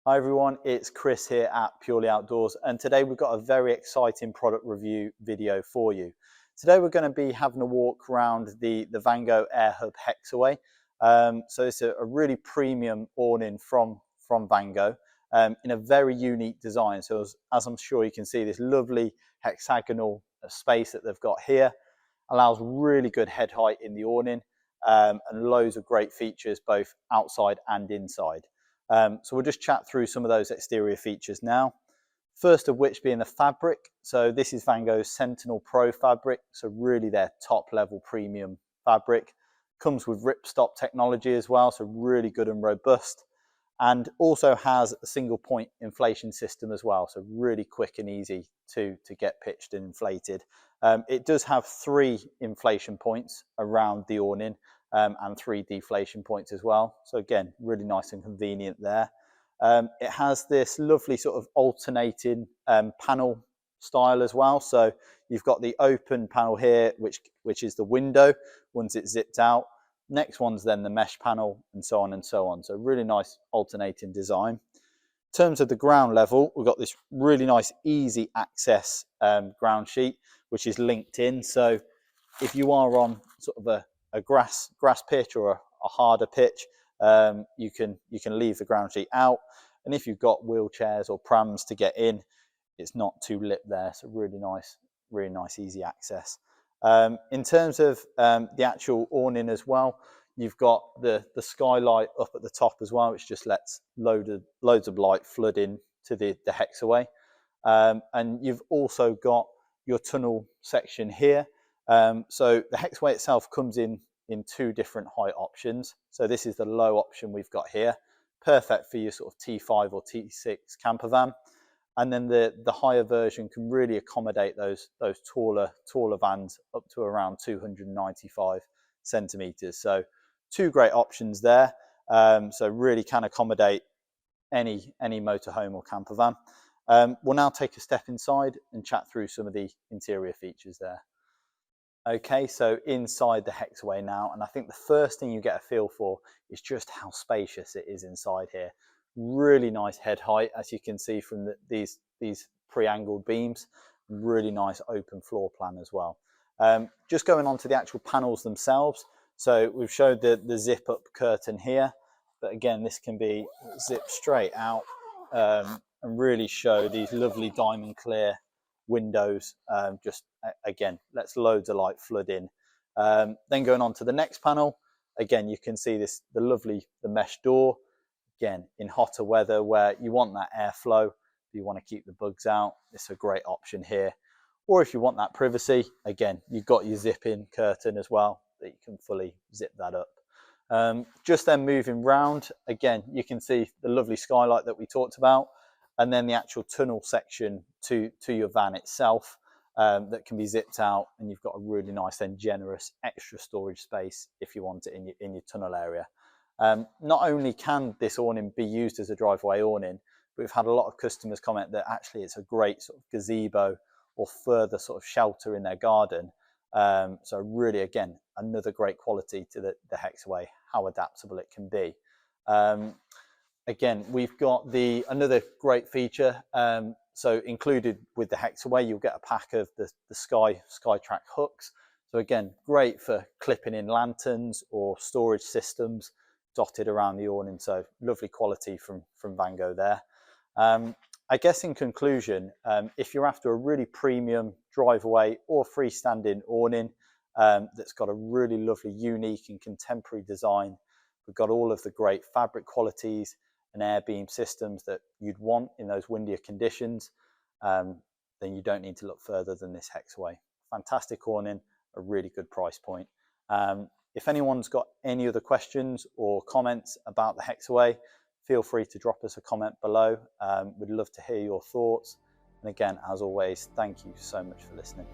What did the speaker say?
Hi everyone, it's Chris here at Purely Outdoors, and today we've got a very exciting product review video for you. Today we're going to be having a walk around the Vango AirHub Hexaway. So it's a really premium awning from Vango in a very unique design. So as I'm sure you can see, this lovely hexagonal space that they've got here allows really good head height in the awning, and loads of great features both outside and inside. So we'll just chat through some of those exterior features now. First of which being the fabric. So this is Vango's Sentinel Pro Fabric. So really their top level premium fabric. Comes with ripstop technology as well. So really good and robust. And also has a single point inflation system as well. So really quick and easy to get pitched and inflated. It does have 3 inflation points around the awning. And 3 deflation points as well. So again, really nice and convenient there. It has this lovely sort of alternating panel style as well. So you've got the open panel here, which is the window once it's zipped out. Next one's then the mesh panel, and so on and so on. So really nice alternating design. In terms of the ground level, we've got this really nice easy access ground sheet, which is linked in. So if you are on sort of a grass pitch or a harder pitch, you can leave the ground sheet out. And if you've got wheelchairs or prams to get in, it's not too lit there. So really nice, easy access. In terms of the actual awning as well, you've got the skylight up at the top as well, which just lets loads of light flood in to the hexaway. And you've also got your tunnel section here. So the hexaway itself comes in 2 different height options. So this is the low option we've got here, perfect for your sort of T5 or T6 camper van. And then the higher version can really accommodate those taller vans up to around 295 centimeters. So 2 great options there. So really can accommodate any motorhome or camper van. We'll now take a step inside and chat through some of the interior features there. Okay, so inside the hexaway now, and I think the first thing you get a feel for is just how spacious it is inside here. Really nice head height, as you can see from these pre-angled beams. Really nice open floor plan as well. Just going on to the actual panels themselves. So we've showed the zip up curtain here, but again, this can be zipped straight out and really show these lovely diamond clear windows. Just again, lets loads of light flood in. Then going on to the next panel, again, you can see the mesh door. Again, in hotter weather where you want that airflow, you want to keep the bugs out, it's a great option here. Or if you want that privacy, again, you've got your zip-in curtain as well that you can fully zip that up. Just then moving round, again, you can see the lovely skylight that we talked about, and then the actual tunnel section to your van itself that can be zipped out, and you've got a really nice and generous extra storage space if you want it in your tunnel area. Not only can this awning be used as a driveway awning, but we've had a lot of customers comment that actually it's a great sort of gazebo or further sort of shelter in their garden. So really, again, another great quality to the hexaway, how adaptable it can be. Again, we've got another great feature. So included with the hexaway, you'll get a pack of the SkyTrack hooks. So again, great for clipping in lanterns or storage systems dotted around the awning. So lovely quality from Vango there. I guess in conclusion, if you're after a really premium driveway or freestanding awning that's got a really lovely, unique and contemporary design, we've got all of the great fabric qualities and air beam systems that you'd want in those windier conditions, then you don't need to look further than this hexaway. Fantastic awning, a really good price point. If anyone's got any other questions or comments about the hexaway, feel free to drop us a comment below. We'd love to hear your thoughts. And again, as always, thank you so much for listening.